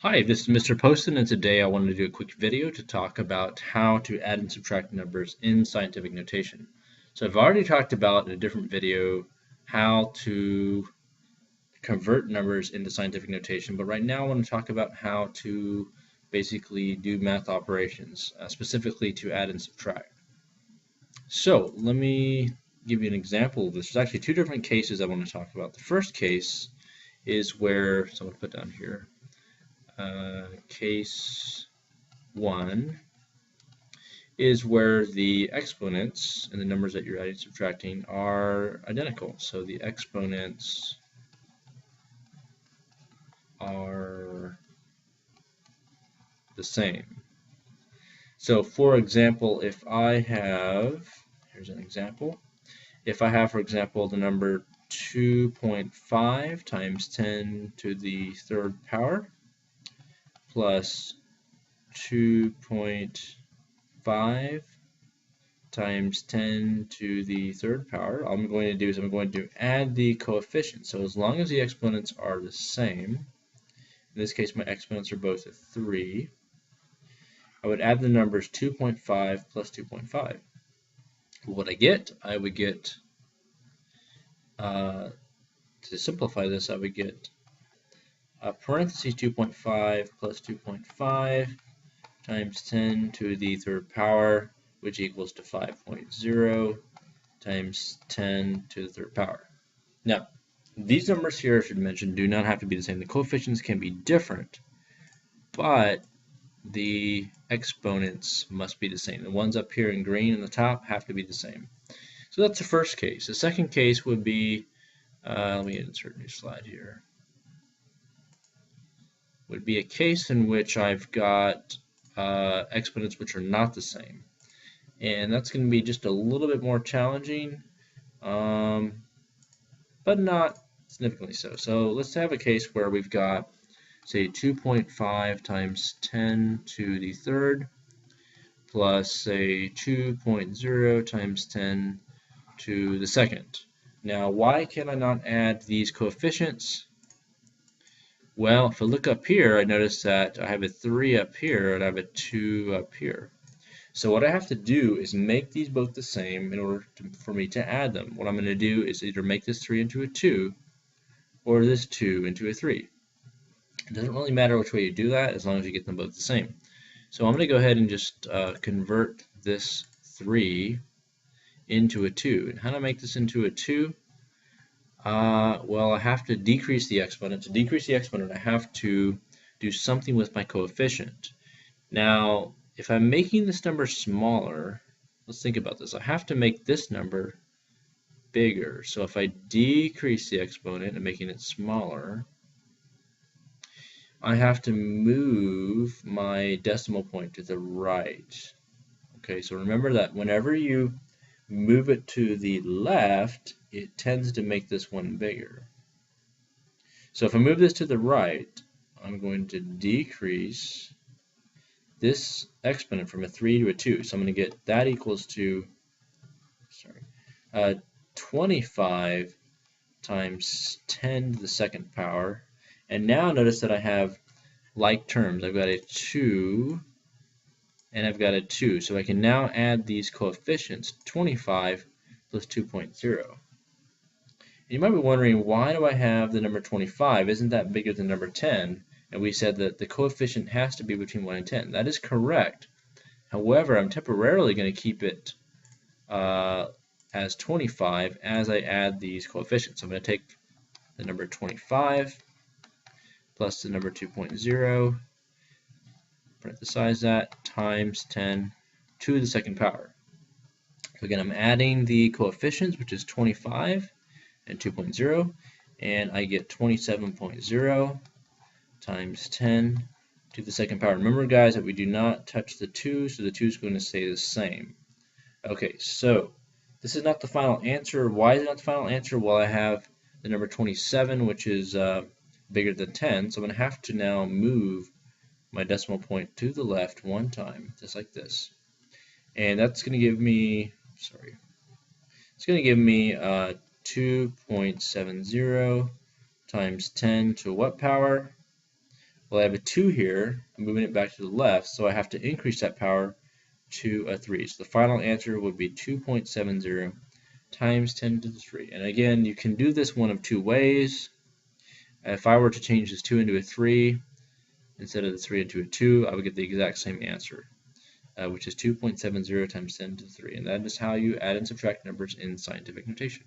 Hi, this is Mr. Poston, and today I wanted to do a quick video to talk about how to add and subtract numbers in scientific notation. So I've already talked about in a different video how to convert numbers into scientific notation, but right now I want to talk about how to basically do math operations, specifically to add and subtract. So let me give you an example of this. There's actually two different cases I want to talk about. The first case is where, so I'm going to put down here, case 1 is where the exponents and the numbers that you're adding and subtracting are identical. So the exponents are the same. So for example, if I have, here's an example, if I have, for example, the number 2.5 times 10 to the third power plus 2.5 times 10 to the third power, all I'm going to do is I'm going to add the coefficients. So as long as the exponents are the same, in this case my exponents are both a 3, I would add the numbers 2.5 plus 2.5. What I would get, to simplify this, I would get parentheses 2.5 plus 2.5 times 10 to the third power, which equals to 5.0 times 10 to the third power. Now, these numbers here, I should mention, do not have to be the same. The coefficients can be different, but the exponents must be the same. The ones up here in green in the top have to be the same. So that's the first case. The second case would be, let me insert a new slide here, would be a case in which I've got exponents which are not the same. And that's going to be just a little bit more challenging, but not significantly so. So let's have a case where we've got, say, 2.5 times 10 to the third plus, say, 2.0 times 10 to the second. Now, why can I not add these coefficients? Well, if I look up here, I notice that I have a 3 up here and I have a 2 up here. So what I have to do is make these both the same in order for me to add them. What I'm going to do is either make this 3 into a 2 or this 2 into a 3. It doesn't really matter which way you do that as long as you get them both the same. So I'm going to go ahead and just convert this 3 into a 2. And how do I make this into a 2? Well, I have to decrease the exponent. To decrease the exponent, I have to do something with my coefficient. Now, if I'm making this number smaller, let's think about this. I have to make this number bigger. So if I decrease the exponent and making it smaller, I have to move my decimal point to the right. Okay, so remember that whenever you move it to the left, it tends to make this one bigger. So if I move this to the right, I'm going to decrease this exponent from a 3 to a 2. So I'm going to get that equals to, 25 times 10 to the second power. And now notice that I have like terms. I've got a 2 and I've got a 2. So I can now add these coefficients, 25 plus 2.0. You might be wondering, why do I have the number 25? Isn't that bigger than number 10? And we said that the coefficient has to be between 1 and 10. That is correct. However, I'm temporarily going to keep it as 25 as I add these coefficients. I'm going to take the number 25 plus the number 2.0, parenthesize that, times 10 to the second power. So again, I'm adding the coefficients, which is 25 and 2.0, and I get 27.0 times 10 to the second power. Remember, guys, that we do not touch the 2, so the 2 is going to stay the same. Okay, so this is not the final answer. Why is it not the final answer? Well, I have the number 27, which is bigger than 10, so I'm going to have to now move my decimal point to the left one time, just like this. And that's going to give me, it's going to give me 2.70 times 10 to what power? Well, I have a 2 here. I'm moving it back to the left, so I have to increase that power to a 3. So the final answer would be 2.70 times 10 to the 3. And again, you can do this one of two ways. If I were to change this 2 into a 3, instead of the 3 into a 2, I would get the exact same answer, which is 2.70 times 10 to the 3. And that is how you add and subtract numbers in scientific notation.